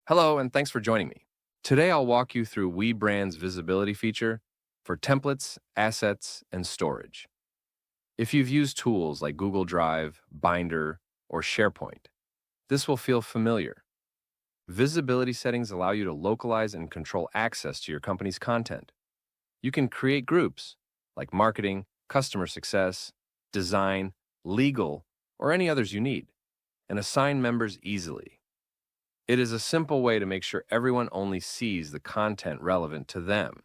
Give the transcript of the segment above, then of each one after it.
Hello, and thanks for joining me. Today, I'll walk you through WeBrand's visibility feature for templates, assets, and storage. If you've used tools like Google Drive, Binder, or SharePoint, this will feel familiar. Visibility settings allow you to localize and control access to your company's content. You can create groups like marketing, customer success, design, legal, or any others you need, and assign members easily. It is a simple way to make sure everyone only sees the content relevant to them.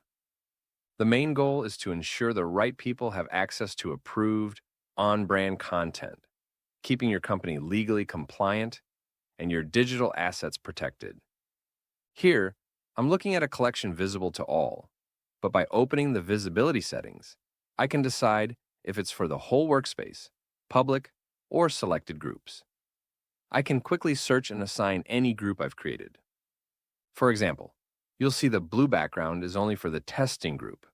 The main goal is to ensure the right people have access to approved, on-brand content, keeping your company legally compliant and your digital assets protected. Here, I'm looking at a collection visible to all, but by opening the visibility settings, I can decide if it's for the whole workspace, public, or selected groups. I can quickly search and assign any group I've created. For example, you'll see the blue background is only for the testing group,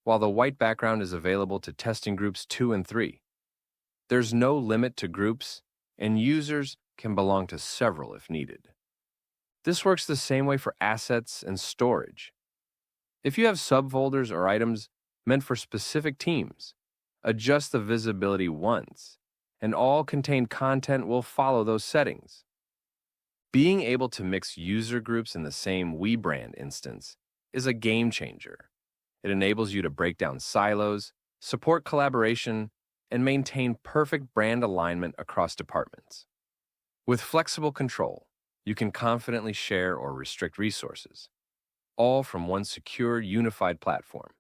while the white background is available to testing groups 2 and 3. There's no limit to groups, and users can belong to several if needed. This works the same way for assets and storage. If you have subfolders or items meant for specific teams, adjust the visibility once, and all contained content will follow those settings. Being able to mix user groups in the same WeBrand instance is a game changer. It enables you to break down silos, support collaboration, and maintain perfect brand alignment across departments. With flexible control, you can confidently share or restrict resources, all from one secure, unified platform.